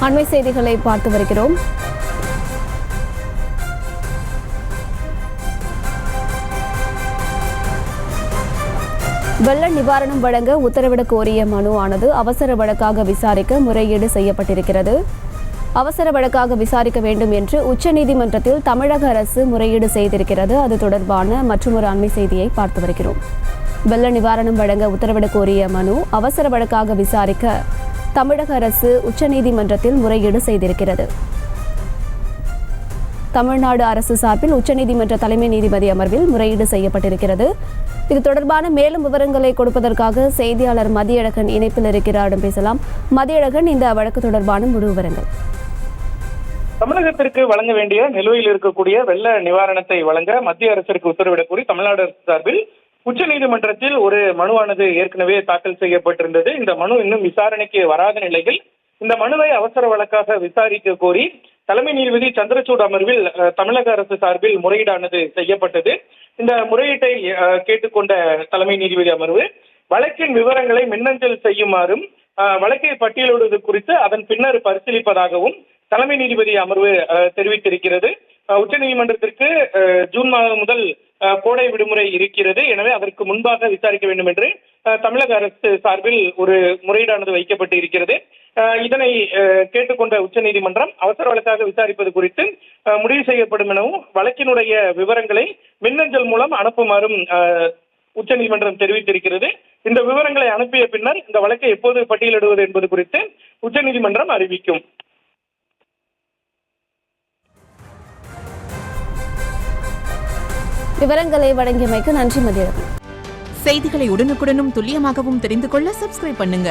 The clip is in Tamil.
அண்மை செய்திகளை பார்த்து வருகிறோம். வெள்ள நிவாரணம் வழங்க உத்தரவிடக் கோரிய மனு ஆனது அவசர வழக்காக விசாரிக்க முறையீடு செய்யப்பட்டிருக்கிறது. அவசர வழக்காக விசாரிக்க வேண்டும் என்று உச்சநீதிமன்றத்தில் தமிழக அரசு முறையீடு செய்திருக்கிறது. அது தொடர்பான மற்றொரு அண்மை செய்தியை பார்த்து வருகிறோம். வெள்ள நிவாரணம் வழங்க உத்தரவிடக் கோரிய மனு அவசர வழக்காக விசாரிக்க தமிழக அரசு உச்சநீதிமன்றத்தில் முறையீடு செய்திருக்கிறது. தமிழ்நாடு அரசு சார்பில் உச்சநீதிமன்ற தலைமை நீதிபதி அமர்வில் முறையீடு செய்யப்பட்டிருக்கிறது. இது தொடர்பான மேலும் விவரங்களை கொடுப்பதற்காக செய்தியாளர் மதியழகன் இணைப்பில் இருக்கிறார். பேசலாம். மதியழகன், இந்த வழக்கு தொடர்பான முழு விவரங்கள். தமிழகத்திற்கு வழங்க வேண்டிய நிலுவையில் இருக்கக்கூடிய வெள்ள நிவாரணத்தை வழங்க மத்திய அரசிற்கு உத்தரவிடக் கோரி தமிழ்நாடு அரசு சார்பில் உச்சநீதிமன்றத்தில் ஒரு மனுவானது ஏற்கனவே தாக்கல் செய்யப்பட்டிருந்தது. இந்த மனு இன்னும் விசாரணைக்கு வராத நிலையில் இந்த மனுவை அவசர வழக்காக விசாரிக்க கோரி தலைமை நீதிபதி சந்திரசூட் அமர்வில் தமிழக அரசு சார்பில் முறையீடானது செய்யப்பட்டது. இந்த முறையீட்டை கேட்டுக்கொண்ட தலைமை நீதிபதி அமர்வு வழக்கின் விவரங்களை மின்னஞ்சல் செய்யுமாறும் வழக்கை பட்டியலிடுவது குறித்து அதன் பின்னர் பரிசீலிப்பதாகவும் தலைமை நீதிபதி அமர்வு தெரிவித்திருக்கிறது. உச்சநீதிமன்றத்திற்கு ஜூன் மாதம் முதல் கோடை விடுமுறை இருக்கிறது. எனவே அதற்கு முன்பாக விசாரிக்க வேண்டும் என்று தமிழக அரசு சார்பில் ஒரு முறையீடானது வைக்கப்பட்டு இருக்கிறது. இதனை கேட்டுக்கொண்ட உச்சநீதிமன்றம் அவசர வழக்காக விசாரிப்பது குறித்து முடிவு செய்யப்படும் எனவும் வழக்கினுடைய விவரங்களை மின்னஞ்சல் மூலம் அனுப்புமாறும் உச்சநீதிமன்றம் தெரிவித்திருக்கிறது. இந்த விவரங்களை அனுப்பிய பின்னர் இந்த வழக்கை எப்போது பட்டியலிடுவது என்பது குறித்து உச்சநீதிமன்றம் அறிவிக்கும். விவரங்களை வழங்கியமைக்கு நன்றி மதியழகன். செய்திகளை உடனுக்குடனும் துல்லியமாகவும் தெரிந்து கொள்ள சப்ஸ்கிரைப் பண்ணுங்க.